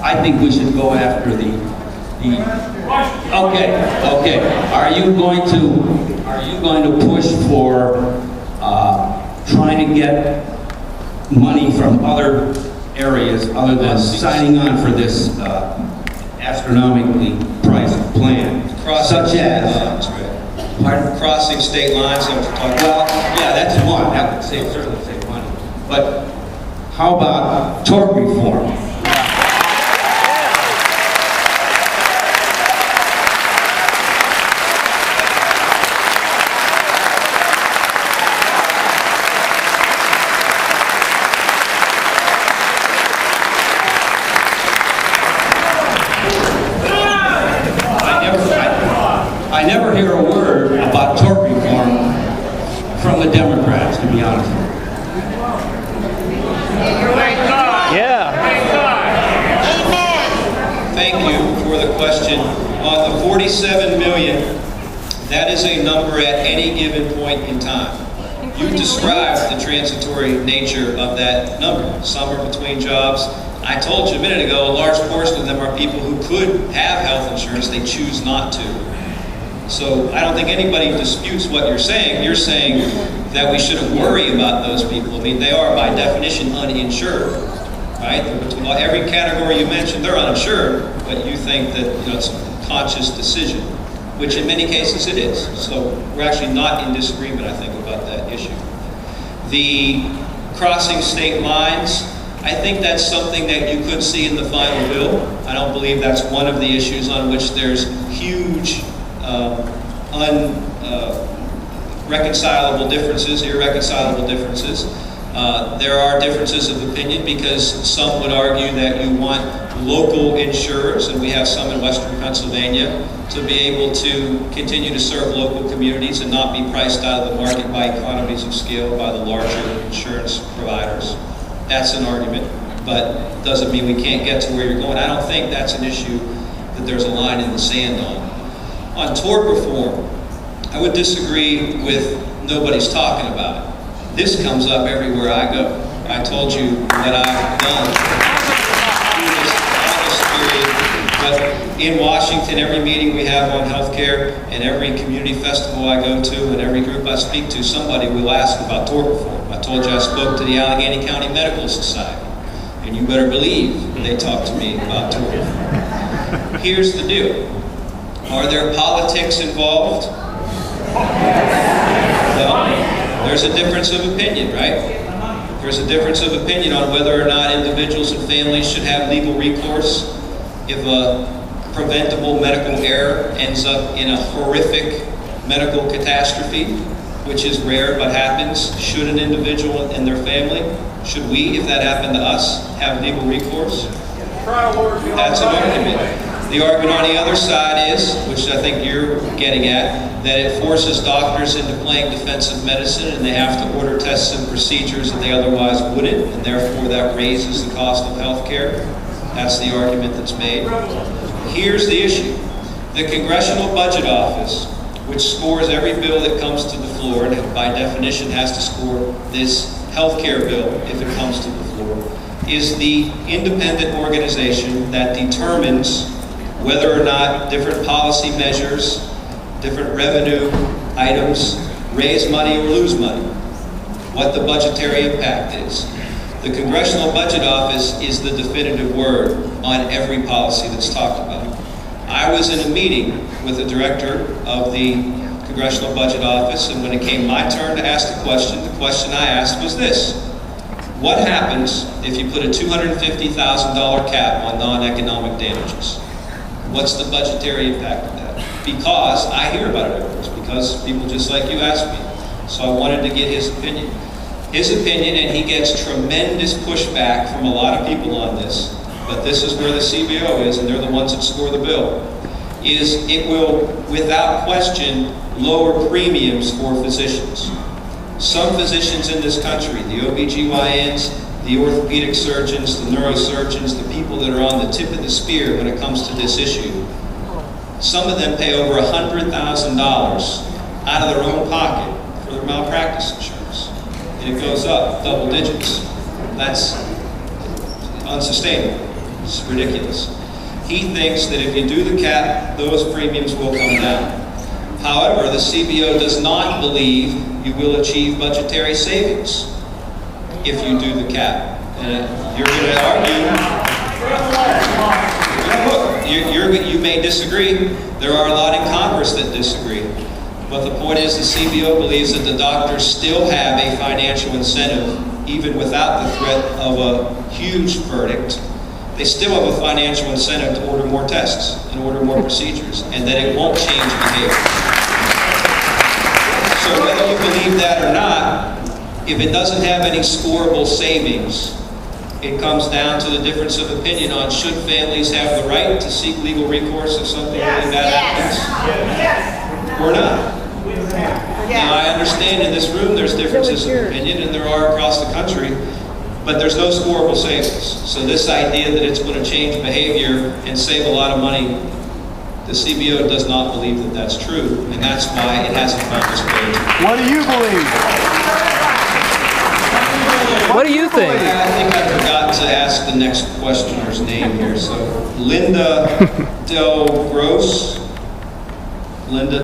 I think we should go after the okay. Are you going to push for trying to get money from other areas other than signing on for this astronomically priced plan, such as crossing state lines? well, yeah, that's one. That would certainly save money. But how about tort reform? I never hear a word about tort reform from the Democrats, to be honest with you. Thank you for the question. On the 47 million, that is a number at any given point in time. You described the transitory nature of that number. Some are between jobs. I told you a minute ago, a large portion of them are people who could have health insurance, they choose not to. So I don't think anybody disputes what you're saying. You're saying that we shouldn't worry about those people. I mean, they are by definition uninsured, right? Every category you mentioned, they're uninsured, but you think that it's a conscious decision, which in many cases it is. So we're actually not in disagreement, I think, about that issue. The crossing state lines, I think that's something that you could see in the final bill. I don't believe that's one of the issues on which there's huge irreconcilable differences. There are differences of opinion because some would argue that you want local insurers, and we have some in Western Pennsylvania, to be able to continue to serve local communities and not be priced out of the market by economies of scale by the larger insurance providers. That's an argument, but doesn't mean we can't get to where you're going. I don't think that's an issue that there's a line in the sand on. On tort reform, I would disagree with nobody's talking about it. This comes up everywhere I go. I told you that I've done through this period, but in Washington, every meeting we have on healthcare and every community festival I go to and every group I speak to, somebody will ask about tort reform. I told you I spoke to the Allegheny County Medical Society, and you better believe they talk to me about tort reform. Here's the deal. Are there politics involved? Well, there's a difference of opinion, right? There's a difference of opinion on whether or not individuals and families should have legal recourse if a preventable medical error ends up in a horrific medical catastrophe, which is rare but happens. Should an individual and their family, should we, if that happened to us, have legal recourse? That's an argument. The argument on the other side is, which I think you're getting at, that it forces doctors into playing defensive medicine and they have to order tests and procedures that they otherwise wouldn't, and therefore that raises the cost of health care. That's the argument that's made. Here's the issue. The Congressional Budget Office, which scores every bill that comes to the floor, and by definition has to score this health care bill if it comes to the floor, is the independent organization that determines whether or not different policy measures, different revenue items raise money or lose money, what the budgetary impact is. The Congressional Budget Office is the definitive word on every policy that's talked about. I was in a meeting with the director of the Congressional Budget Office, and when it came my turn to ask the question I asked was this: what happens if you put a $250,000 cap on non-economic damages? What's the budgetary impact of that? Because I hear about it everywhere. It's because people just like you ask me. So I wanted to get his opinion. His opinion, and he gets tremendous pushback from a lot of people on this, but this is where the CBO is, and they're the ones that score the bill, is it will, without question, lower premiums for physicians. Some physicians in this country, the OBGYNs, the orthopedic surgeons, the neurosurgeons, the people that are on the tip of the spear when it comes to this issue, some of them pay over $100,000 out of their own pocket for their malpractice insurance. And it goes up double digits. That's unsustainable. It's ridiculous. He thinks that if you do the cap, those premiums will come down. However, the CBO does not believe you will achieve budgetary savings if you do the cap. And you're going to argue, you may disagree. There are a lot in Congress that disagree. But the point is the CBO believes that the doctors still have a financial incentive, even without the threat of a huge verdict. They still have a financial incentive to order more tests and order more procedures, and that it won't change behavior. So whether you believe that or not, if it doesn't have any scorable savings, it comes down to the difference of opinion on should families have the right to seek legal recourse if something really bad happens or not. Now, I understand in this room there's differences of opinion, and there are across the country, but there's no scorable savings. So this idea that it's going to change behavior and save a lot of money, the CBO does not believe that that's true, and that's why it hasn't found its way. What do you believe? What do you think? I think I forgot to ask the next questioner's name here. So, Linda Del Gross. Linda.